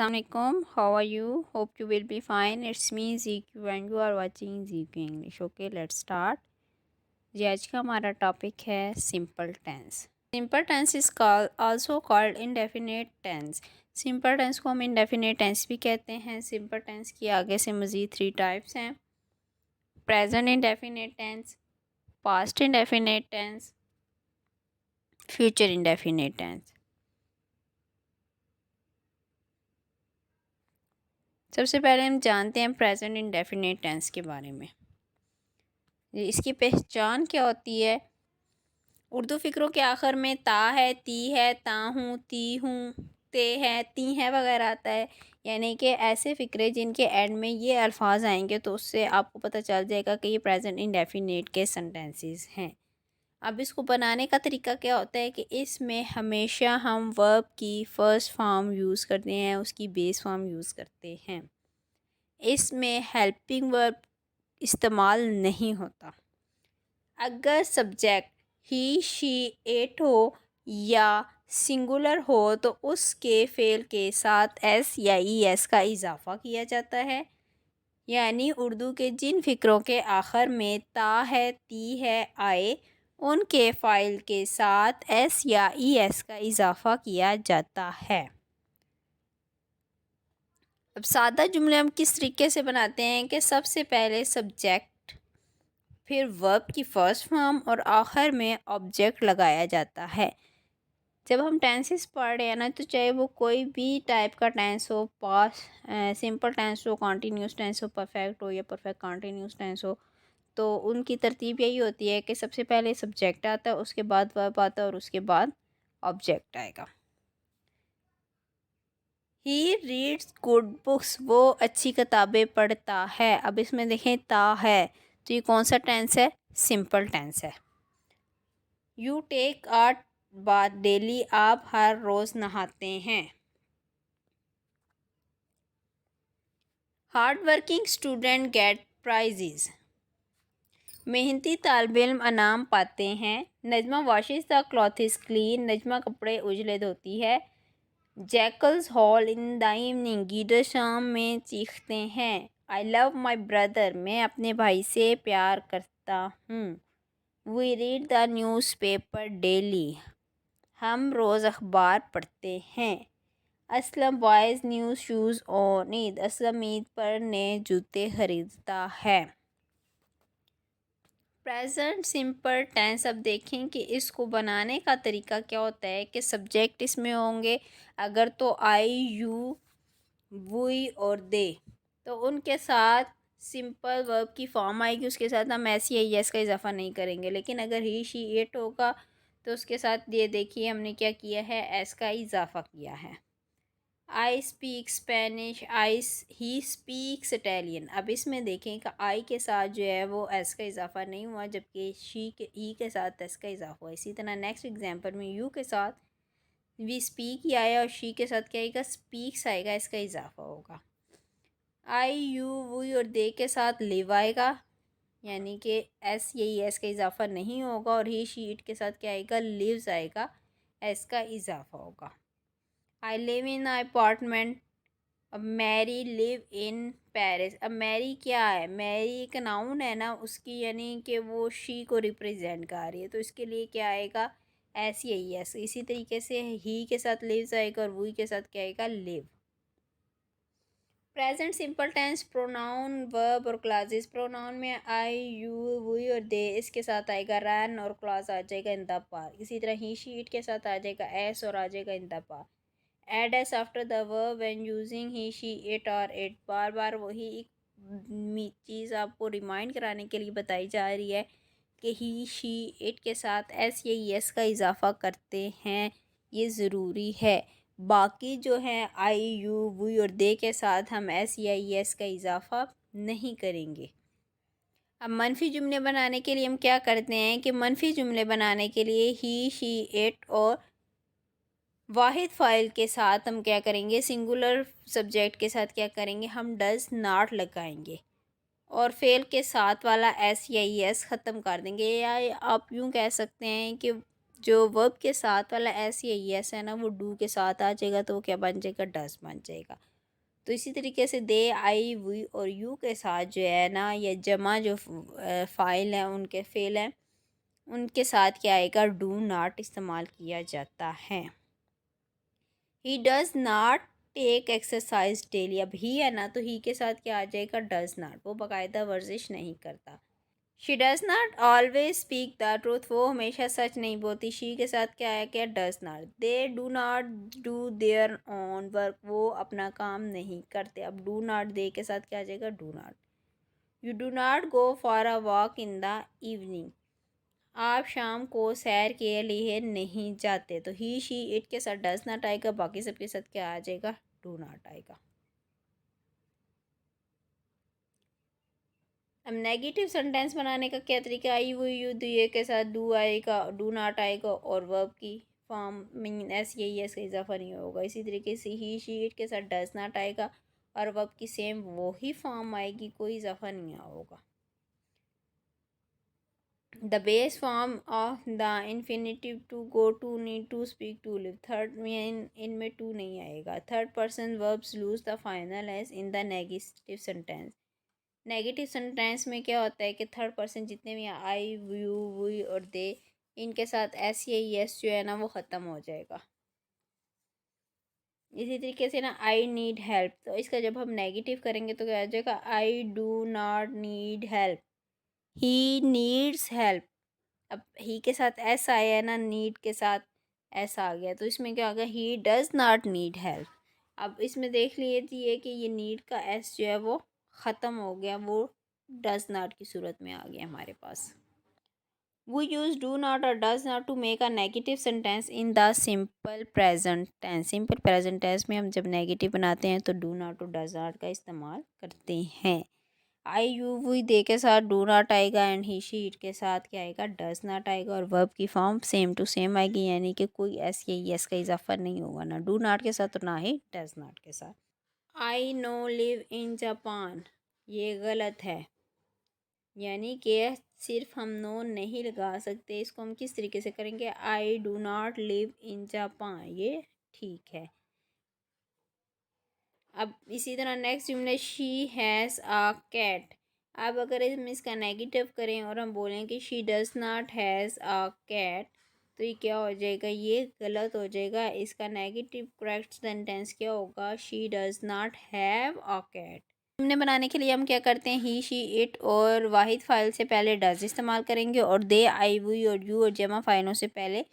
Assalamualaikum. How are you? Hope you will be fine. It's me ZQ and you are watching ZQ English. Okay, let's start. जी आज का हमारा topic है simple tense. Simple tense is also called indefinite tense. Simple tense को हम indefinite tense भी कहते हैं। Simple tense की आगे से मज़ीद 3 टाइप्स हैं: present indefinite tense, past indefinite tense, future indefinite tense. सबसे पहले हम जानते हैं प्रेजेंट इंडेफिनेट टेंस के बारे में। इसकी पहचान क्या होती है? उर्दू फ़िक्रों के आखिर में ता है, ती है, ता हूँ, ती हूँ, ते है, ती है वगैरह आता है। यानी कि ऐसे फ़िक्रे जिनके एंड में ये अल्फाज आएंगे तो उससे आपको पता चल जाएगा कि ये प्रेजेंट इंडेफिनेट के सेंटेंसेस हैं। अब इसको बनाने का तरीका क्या होता है कि इसमें हमेशा हम वर्ब की फ़र्स्ट फॉर्म यूज़ करते हैं, उसकी बेस फॉर्म यूज़ करते हैं। इसमें हेल्पिंग वर्ब इस्तेमाल नहीं होता। अगर सब्जेक्ट ही, शी, इट हो या सिंगुलर हो तो उसके फ़ेल के साथ एस या ई एस का इजाफ़ा किया जाता है। यानी उर्दू के जिन फ़िक्रों के आखिर में ता है, ती है आए, उनके फ़ाइल के साथ एस या ई एस का इजाफ़ा किया जाता है। अब सादा जुमले हम किस तरीके से बनाते हैं कि सबसे पहले सब्जेक्ट, फिर वर्ब की फ़र्स्ट फॉर्म और आखिर में ऑब्जेक्ट लगाया जाता है। जब हम टेंसेस पढ़ रहे हैं ना, तो चाहे वो कोई भी टाइप का टेंस हो, पास्ट सिंपल टेंस हो, कॉन्टीन्यूस टेंस हो, परफेक्ट हो या परफेक्ट कॉन्टीन्यूस टेंस हो, तो उनकी तरतीब यही होती है कि सबसे पहले सब्जेक्ट आता है, उसके बाद वर्ब आता है और उसके बाद ऑब्जेक्ट आएगा। ही रीड्स गुड बुक्स, वो अच्छी किताबें पढ़ता है। अब इसमें देखें ता है, तो ये कौन सा टेंस है? सिंपल टेंस है। You take a bath daily, आप हर रोज़ नहाते हैं। Hard working student get prizes, मेहनती तालिब इल्म इनाम पाते हैं। Najma washes the clothes clean, Najma कपड़े उजले धोती है। Jackals howl in the evening, गीदड़ शाम में चीखते हैं। आई लव माई ब्रदर, मैं अपने भाई से प्यार करता हूँ। We read the newspaper daily, हम रोज़ अखबार पढ़ते हैं। Aslam buys new shoes on Eid, Aslam Eid पर नए जूते खरीदता है। प्रेजेंट सिंपल टेंस, अब देखें कि इसको बनाने का तरीका क्या होता है कि सब्जेक्ट इसमें होंगे अगर तो आई, यू, वी और दे, तो उनके साथ सिंपल वर्ब की फॉर्म आएगी, उसके साथ हम एस या यस का इजाफा नहीं करेंगे। लेकिन अगर ही, शी, इट होगा तो उसके साथ ये देखिए हमने क्या किया है, एस का इजाफा किया है। I speak Spanish, he speaks Italian. अब इसमें देखें कि आई के साथ जो है वो एस का इजाफा नहीं हुआ, जबकि शी के ई के साथ एस का इजाफा हुआ। इसी तरह नेक्स्ट एग्जांपल में यू के साथ वी स्पीक ही आया और शी के साथ क्या आएगा, स्पीक्स आएगा, इसका इजाफा होगा। आई, यू, वी और दे के साथ लिव आएगा, यानी कि एस यही एस का इजाफा नहीं होगा, और ही, शी, इट के साथ क्या आएगा, लिव्स आएगा, एस का इजाफा होगा। आई लिव इन अपार्टमेंट, अब मैरी लिव इन पेरिस। अब मैरी क्या है, मैरी एक नाउन है ना, उसकी यानी कि वो शी को रिप्रेजेंट कर रही है, तो इसके लिए क्या आएगा, एस यही एस। इसी तरीके से ही के साथ लिव्स आएगा और वी के साथ क्या आएगा, live. Present simple tense pronoun, verb और क्लासेस। प्रोनाउन में आई, यू, वी और दे, इसके साथ आएगा रन और क्लास आ जाएगा इन द पार। इसी तरह ही, शी, इट के साथ आ जाएगा एस और आ जाएगा इन द पार। Add S after the verb when using he, she, it और इट। बार बार वही एक चीज़ आपको रिमाइंड कराने के लिए बताई जा रही है कि ही, शी, इट के साथ एस या यस का इजाफा करते हैं, ये ज़रूरी है। बाकी जो है आई, यू, वी और दे के साथ हम एस या यस का इजाफा नहीं करेंगे। अब मनफी जुमले बनाने के लिए हम क्या करते हैं कि मनफी जुमले बनाने के लिए ही, शी, इट और वाहिद फ़ाइल के साथ हम क्या करेंगे, सिंगुलर सब्जेक्ट के साथ क्या करेंगे, हम डज नॉट लगाएंगे और फेल के साथ वाला एस या एस ख़त्म कर देंगे। या आप यूँ कह सकते हैं कि जो वर्ब के साथ वाला एस या एस है ना, वो डू के साथ आ जाएगा तो वो क्या बन जाएगा, डज बन जाएगा। तो इसी तरीके से दे, आई, वी और यू के साथ जो है ना, ये जमा जो फ़ाइल हैं उनके फ़ेल हैं, उनके साथ क्या आएगा, डू नॉट इस्तेमाल किया जाता है। He does not take exercise daily. अब ही है ना, तो ही के साथ क्या आ जाएगा, डज़ नॉट। वो बाकायदा वर्जिश नहीं करता। She does not always speak the truth. वो हमेशा सच नहीं बोलती। शी के साथ क्या है, क्या, does not. They do not do their own work. वो अपना काम नहीं करते। अब डू नॉट दे के साथ क्या आ जाएगा, do not. You do not go for a walk in the evening. आप शाम को सैर के लिए नहीं जाते। तो ही, शी, इट के साथ डज़ नॉट आएगा। बाकी सबके साथ क्या आ जाएगा, डू नॉट आएगा। अब नेगेटिव सेंटेंस बनाने का क्या तरीका, आई, वो, यू, ये के साथ डू आएगा, डू नॉट आएगा और वर्ब की फॉर्म मीन एस, यही एस का इजाफा नहीं होगा। इसी तरीके से ही, शी, इट के साथ डज़ नॉट आएगा और वर्ब की सेम वही फॉर्म आएगी, कोई इजाफा नहीं होगा। The base form of the infinitive to, go to, need to, speak to, live. Third में इनमें टू नहीं आएगा। Third person verbs lose the final S in the negative sentence. Negative sentence में क्या होता है कि थर्ड पर्सन जितने भी आई, यू, वी और दे, इनके साथ एस या यस जो है ना वो ख़त्म हो जाएगा। इसी तरीके से ना, आई नीड हेल्प, तो इसका जब हम नेगेटिव करेंगे तो क्या आ जाएगा, I do not need help, he needs help. अब ही के साथ एस आया है ना, नीड के साथ एस आ गया, तो इसमें क्या होगा, ही डज़ नॉट नीड हेल्प। अब इसमें देख लीजिए कि ये नीड का एस जो है वो ख़त्म हो गया, वो डज़ नॉट की सूरत में आ गया हमारे पास। We use do not or does not to make a negative sentence in the simple present tense. Simple present tense में हम जब नेगेटिव बनाते हैं तो do not और does not का इस्तेमाल करते हैं। आई, यू, वी, दे के साथ डू नॉट आएगा एंड ही, शी, इट के साथ क्या आएगा, डज नॉट आएगा और वर्ब की फॉर्म सेम टू सेम आएगी, यानी कि कोई एस या यस का इजाफा नहीं होगा, ना डू नॉट के साथ और ना ही डज नॉट के साथ। I know live in Japan, ये गलत है, यानी कि सिर्फ हम नो नहीं लगा सकते, इसको हम किस तरीके से करेंगे, I do not live in Japan, ये ठीक है। अब इसी तरह नेक्स्ट जुमले, शी हैज़ अ कैट। अब अगर हम इसका नेगेटिव करें और हम बोलें कि she does not has a cat, तो ये क्या हो जाएगा, ये गलत हो जाएगा। इसका नेगेटिव करेक्ट सेंटेंस क्या होगा, she does not have a cat. जुमले बनाने के लिए हम क्या करते हैं, ही, शी, इट और वाहिद फ़ाइल से पहले डज़ इस्तेमाल करेंगे और दे, आई, वी और यू और जमा फ़ाइलों से पहले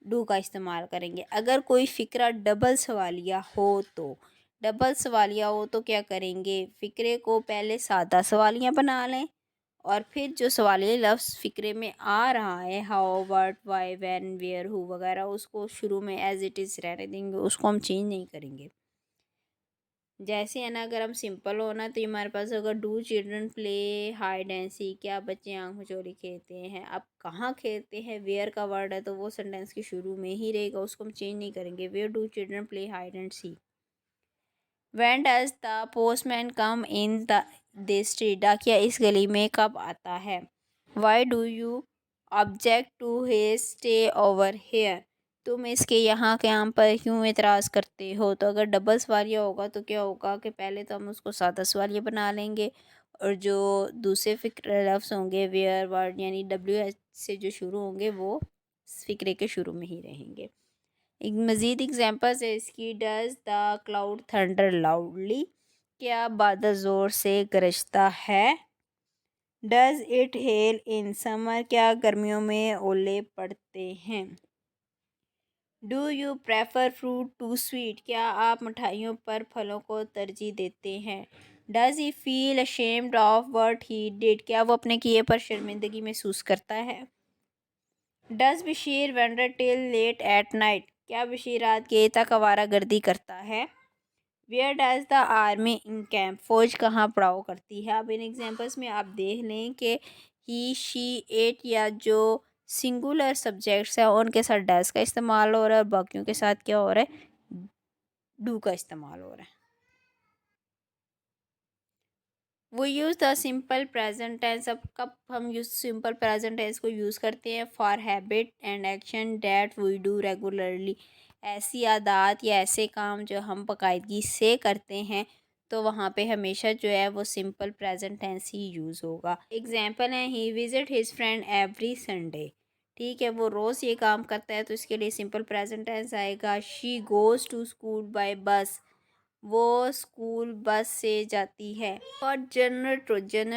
डू का इस्तेमाल करेंगे। अगर कोई फ़िक्रा डबल सवालिया हो तो, डबल सवालिया हो तो क्या करेंगे, फ़िक्रे को पहले सादा सवालिया बना लें और फिर जो सवालिया लफ्ज़ फ़िक्रे में आ रहा है, how, what, why, when, where, who वगैरह, उसको शुरू में एज़ इट इज़ रहने देंगे, उसको हम चेंज नहीं करेंगे। जैसे है ना, अगर हम सिंपल हो ना, तो ये हमारे पास होगा, do children play hide and seek. क्या बच्चे आँख मिचोली खेलते हैं। अब कहाँ खेलते हैं, वेयर का वर्ड है तो वो सेंटेंस के शुरू में ही रहेगा, उसको हम चेंज नहीं करेंगे। Where do children play hide and seek. When does the postman come in the this street. डाकिया इस गली में कब आता है। Why do you object to his stay over here. तुम इसके यहाँ क़याम पर क्यों एतराज़ करते हो। तो अगर डबल सवालिया होगा तो क्या होगा कि पहले तो हम उसको सादा सवालिया बना लेंगे और जो दूसरे फ़िक्र लफ्ज़ होंगे, वेयर, वर्ड यानी डब्ल्यू एच से जो शुरू होंगे वो फ़िक्रे के शुरू में ही रहेंगे। एक मज़ीद एग्जांपल्स है इसकी, does the cloud thunder loudly. क्या बादल ज़ोर से गरजता है। Does it hail in summer. क्या गर्मियों में ओले पड़ते हैं। Do you prefer fruit to sweet. क्या आप मिठाइयों पर फलों को तरजीह देते हैं। Does he feel ashamed of what he did. क्या वो अपने किए पर शर्मिंदगी महसूस करता है। Does Bashir wander till late at night. क्या बशीर रात के तक आवारा गर्दी करता है। Where does the army in camp. फ़ौज कहाँ पड़ाव करती है। अब इन एग्जांपल्स में आप देख लें कि ही, शी, इट या जो सिंगुलर सब्जेक्ट्स हैं उनके साथ डज़ का इस्तेमाल हो रहा है और बाकियों के साथ क्या हो रहा है, डू का इस्तेमाल हो रहा है। वो use the simple present tense. अब कब हम यूज़ सिंपल प्रेजेंट टेंस को यूज़ करते हैं, for habit and action that we do regularly. ऐसी आदत या ऐसे काम जो हम बाकायदगी से करते हैं तो वहाँ पे हमेशा जो है वो सिंपल प्रेजेंट टेंस ही यूज़ होगा। एग्जाम्पल है, he visit his friend every Sunday. ठीक है, वो रोज़ ये काम करता है तो इसके लिए सिंपल प्रेजेंट टेंस आएगा। She goes to school by bus. वो स्कूल बस से जाती है। और जनरल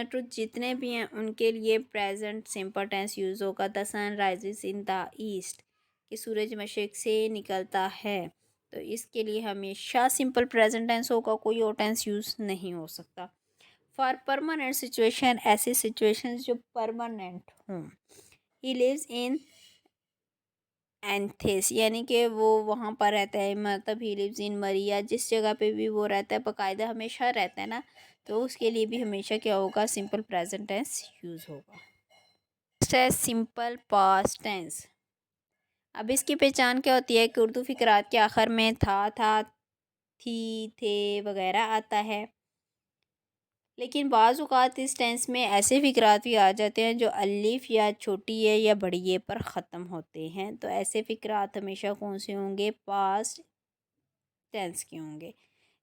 ट्रुथ जितने भी हैं उनके लिए प्रेजेंट सिंपल टेंस यूज़ होगा। The sun rises in the east, कि सूरज मशरिक से निकलता है। तो इसके लिए हमेशा सिंपल प्रेजेंट टेंस होगा, कोई और टेंस यूज़ नहीं हो सकता। फॉर परमानेंट सिचुएशन, ऐसी सिचुएशंस जो परमानेंट हों। ही लिव्स इन एंथेस, यानी कि वो वहाँ पर रहता है, मतलब ही लिव्स इन मरिया, जिस जगह पे भी वो रहता है बाकायदा हमेशा रहता है ना, तो उसके लिए भी हमेशा क्या होगा, सिंपल प्रेजेंट टेंस यूज़ होगा। नेक्स्ट है सिंपल पास्ट टेंस। अब इसकी पहचान क्या होती है कि उर्दू फ़िक़रात के आखिर में था, थी, थे वगैरह आता है। लेकिन बाज़ औक़ात इस टेंस में ऐसे फ़िक़रात भी आ जाते हैं जो अलिफ या छोटी ए या बड़ी ए पर ख़त्म होते हैं। तो ऐसे फ़िक़रात हमेशा कौन से होंगे, पास्ट टेंस के होंगे।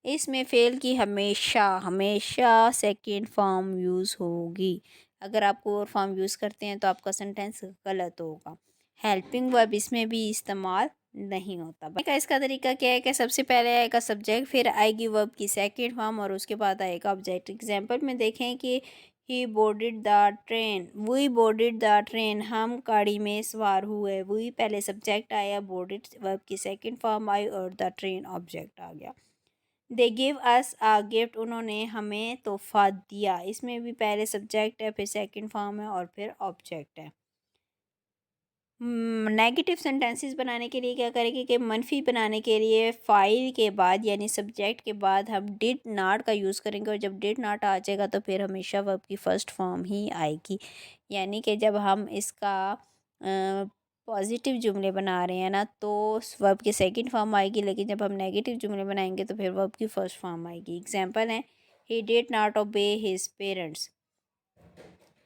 इसमें फ़ेल की हमेशा सेकंड फॉर्म यूज़ होगी। अगर आप कोई और फॉर्म यूज़ करते हैं तो आपका सेंटेंस गलत होगा। हेल्पिंग वर्ब इसमें भी इस्तेमाल नहीं होता। का इसका तरीका क्या है कि सबसे पहले आएगा सब्जेक्ट, फिर आएगी वर्ब की सेकंड फॉर्म और उसके बाद आएगा ऑब्जेक्ट। एग्जांपल में देखें कि he boarded the train, we boarded the train, हम गाड़ी में सवार हुए। वी पहले सब्जेक्ट आया, बोर्डेड वर्ब की सेकंड फॉर्म आई और द ट्रेन ऑब्जेक्ट आ गया। They give us uh gift, उन्होंने हमें तोहफ़ा दिया। इसमें भी पहले सब्जेक्ट है, फिर सेकंड फॉर्म है और फिर ऑब्जेक्ट है। नेगेटिव सेंटेंसेस बनाने के लिए क्या करेंगे कि मनफी बनाने के लिए फ़ाइल के बाद यानी सब्जेक्ट के बाद हम डिड नॉट का यूज़ करेंगे, और जब डिड नॉट आ जाएगा तो फिर हमेशा वर्ब की फ़र्स्ट फॉर्म ही आएगी। यानी कि जब हम इसका पॉजिटिव जुमले बना रहे हैं ना तो वर्ब की सेकंड फॉर्म आएगी, लेकिन जब हम नेगेटिव जुमले बनाएंगे तो फिर वर्ब की फ़र्स्ट फॉर्म आएगी। एग्जांपल है, he did not obey his parents.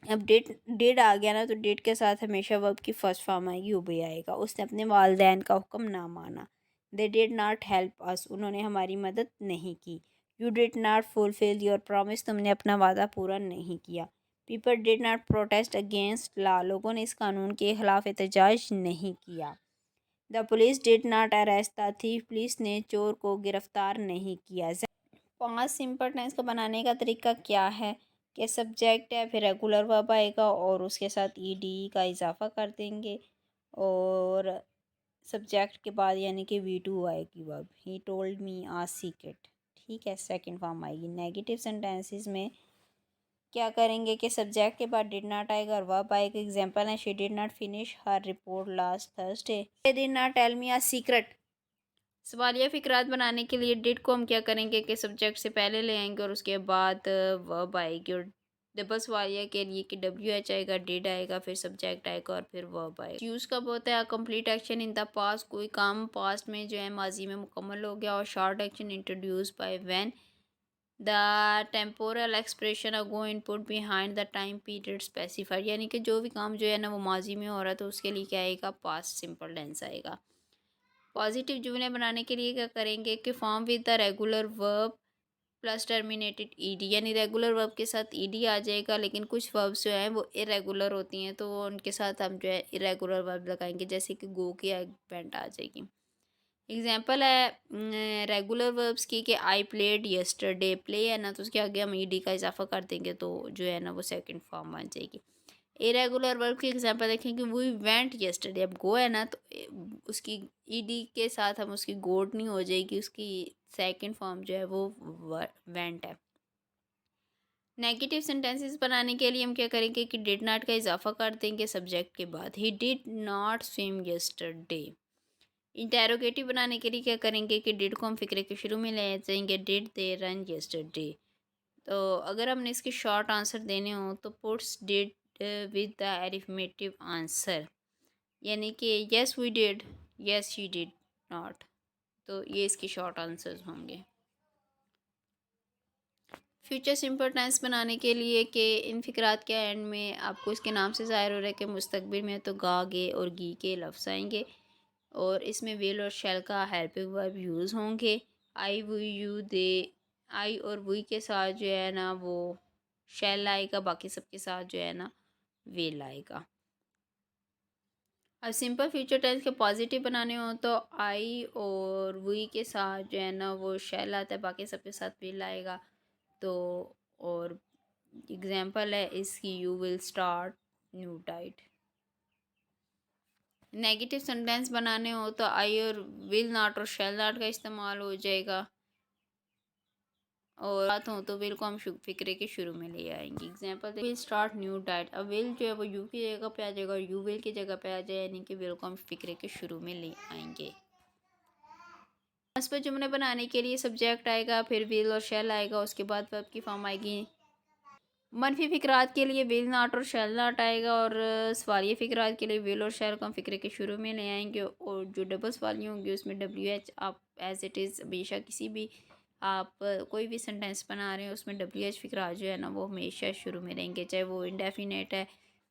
अब डिड आ गया ना तो डिड के साथ हमेशा वर्ब की फर्स्ट फॉर्म आएगी, ओबे आएगा। उसने अपने वालिदैन का हुक्म ना माना। दे डिड नॉट हेल्प अस, उन्होंने हमारी मदद नहीं की। You did not fulfil your promise, तुमने अपना वादा पूरा नहीं किया। People did not protest against law, लोगों ने इस कानून के खिलाफ एहतजाज नहीं किया। The police did not arrest the thief, police ने चोर को गिरफ्तार नहीं किया। 5 सिंपल टेंस को बनाने का तरीका क्या है कि सब्जेक्ट है, फिर रेगुलर वर्ब आएगा और उसके साथ ईडी का इजाफा कर देंगे, और सब्जेक्ट के बाद यानी कि V2 आएगी verb. He told me a secret. ठीक है, सेकंड फॉर्म आएगी। नेगेटिव सेंटेंसेस में क्या करेंगे कि सब्जेक्ट के बाद डिड नॉट आएगा और वर्ब आएगा। एग्जांपल है, she did not finish her report last Thursday. They did not tell me a secret. सवालिया फ़िक़रात बनाने के लिए डिड को हम क्या करेंगे कि सब्जेक्ट से पहले ले आएंगे और उसके बाद वर्ब आएगी, और डबल सवालिया के लिए कि WH आएगा, डिड आएगा, फिर सब्जेक्ट आएगा और फिर वर्ब आएगा। यूज़ कब होता है, complete action in the past, कोई काम पास्ट में जो है माजी में मुकम्मल हो गया, और short action introduce by when the temporal expression ago input behind the time period specified, यानी कि जो भी काम जो है ना वो माजी में हो रहा है तो उसके लिए क्या आएगा, पास्ट सिंपल टेंस आएगा। पॉजिटिव जुमले बनाने के लिए क्या करेंगे कि form with the regular verb plus terminated ED, यानी रेगुलर वर्ब के साथ ईडी आ जाएगा, लेकिन कुछ वर्ब्स जो हैं वो इरेगुलर होती हैं तो उनके साथ हम जो है इरेगुलर वर्ब लगाएंगे, जैसे कि गो की एग्वेंट आ जाएगी। एग्जांपल है रेगुलर वर्ब्स की कि आई प्लेड यस्टरडे, प्ले है ना तो उसके आगे हम ईडी का इजाफा कर देंगे तो जो है ना वो सेकंड फॉर्म बन जाएगी। इरेगुलर वर्ब की एग्जांपल देखें कि वी वेंट यस्टरडे, अब गो है ना तो उसकी ईडी के साथ हम उसकी गोड नहीं हो जाएगी, उसकी सेकंड फॉर्म जो है वो वेंट है। नेगेटिव सेंटेंसेस बनाने के लिए हम क्या करेंगे कि डिड नॉट का इजाफा कर देंगे सब्जेक्ट के बाद। He did not swim yesterday. Interrogative बनाने के लिए क्या करेंगे कि डिड को हम फिक्रे के शुरू में ले जाएंगे, डिड दे रन यस्टरडे। तो अगर हमने इसके शॉर्ट आंसर देने हो तो puts did with the arithmetic answer, यानी कि yes we did, yes she did not. तो ये इसके शॉर्ट आंसर्स होंगे। फ्यूचर सिंपल टेंस बनाने के लिए कि इन फ़िक़रात के एंड में आपको इसके नाम से ज़ाहिर हो रहा है कि मुस्तकबिल में तो गा, गे और गी के लफ्ज़ आएंगे, और इसमें विल और शैल का हेल्पिंग वर्ब यूज़ होंगे। आई, वी, यू, दे आई और वी के साथ जो है ना वो शैल आएगा, बाकी सबके साथ जो है ना विल आएगा। अब सिंपल फ्यूचर टेंस के पॉजिटिव बनाने हो तो आई और वी के साथ जो है ना वो शैल आता है, बाकी सबके साथ विल आएगा। तो और एग्जाम्पल है इसकी, you will start new diet. Negative sentence बनाने हो तो आई और विल नॉट और शैल नॉट का इस्तेमाल हो जाएगा। और बात हो तो विल को हम फिक्रे के शुरू में ले आएंगे। Example will start new diet. अब विल जो है वो यू की जगह पे आ जाएगा और यू विल की जगह पे आ जाए, यानी कि विल को हम फिक्रे के शुरू में ले आएंगे। पर जुमले बनाने के लिए सब्जेक्ट आएगा, फिर विल और शैल आएगा, उसके बाद वर्ब की फॉर्म आएगी। मनफी फ़िक्रात के लिए विल नॉट और शैल नॉट आएगा, और सवालिया फ़िक्रात के लिए विल और शैल को हम फ़िक्रे के शुरू में ले आएंगे। और जो डबल सवालियाँ होंगी उसमें WH आप एज इट इज़ हमेशा, किसी भी आप कोई भी सेंटेंस बना रहे हैं उसमें WH फ़िक्रात जो है ना वो हमेशा शुरू में रहेंगे, चाहे वो इंडेफिनेट है,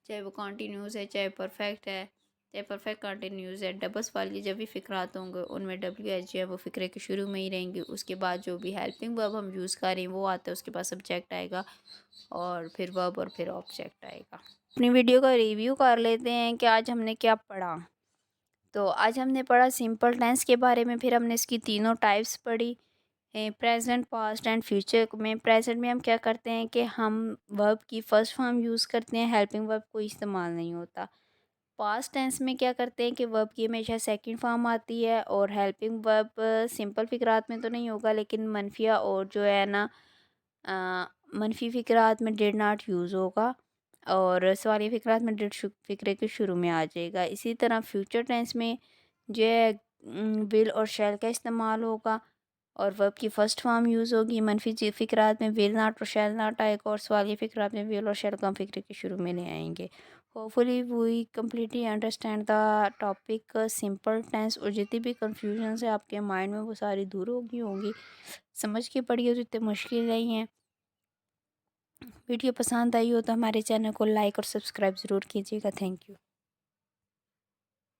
चाहे वो कॉन्टीन्यूस है, चाहे परफेक्ट है, चाहे परफेक्ट कॉन्टीन्यूस है। डबल सवालिया जब भी फ़िक्रात होंगे उनमें WH जो है वो फ़िक्रे के शुरू में ही रहेंगे। उसके बाद जो भी हेल्पिंग वर्ब हम यूज़ कर रहे हैं वो आता है, उसके बाद सब्जेक्ट आएगा और फिर वर्ब और फिर ऑब्जेक्ट आएगा। अपनी वीडियो का रिव्यू कर लेते हैं कि आज हमने क्या पढ़ा। तो आज हमने पढ़ा सिंपल टेंस के बारे में, फिर हमने इसकी तीनों टाइप्स पढ़ी, प्रेजेंट, पास्ट एंड फ्यूचर में। प्रेजेंट में हम क्या करते हैं कि हम वर्ब की फर्स्ट फॉर्म यूज़ करते हैं, हेल्पिंग वर्ब कोई इस्तेमाल नहीं होता। पास्ट टेंस में क्या करते हैं कि वर्ब की हमेशा सेकंड फॉर्म आती है, और हेल्पिंग वर्ब सिंपल फिक्रात में तो नहीं होगा, लेकिन मनफिया और जो है ना मनफी फ़िक्रात में डिड नॉट यूज़ होगा, और सवालिया फ़िक्रात में डिड फ़िक्रे के शुरू में आ जाएगा। इसी तरह फ्यूचर टेंस में जो है विल और शैल का इस्तेमाल होगा, और वर्ब की फ़र्स्ट फॉर्म यूज़ होगी। मनफी फ़िक्रात में विल नॉट और शैल नॉट आएगा, और सवालिया फ़िक्रात में विल और शैल को हम फ़िक्रे के शुरू में ले आएंगे। Hopefully we completely understand the topic simple tense, और जितनी भी कन्फ्यूजन है आपके माइंड में वो सारी दूर होगी होंगी। समझ के पढ़िए तो इतने मुश्किल नहीं है। वीडियो पसंद आई हो तो हमारे चैनल को लाइक और सब्सक्राइब ज़रूर कीजिएगा। Thank you.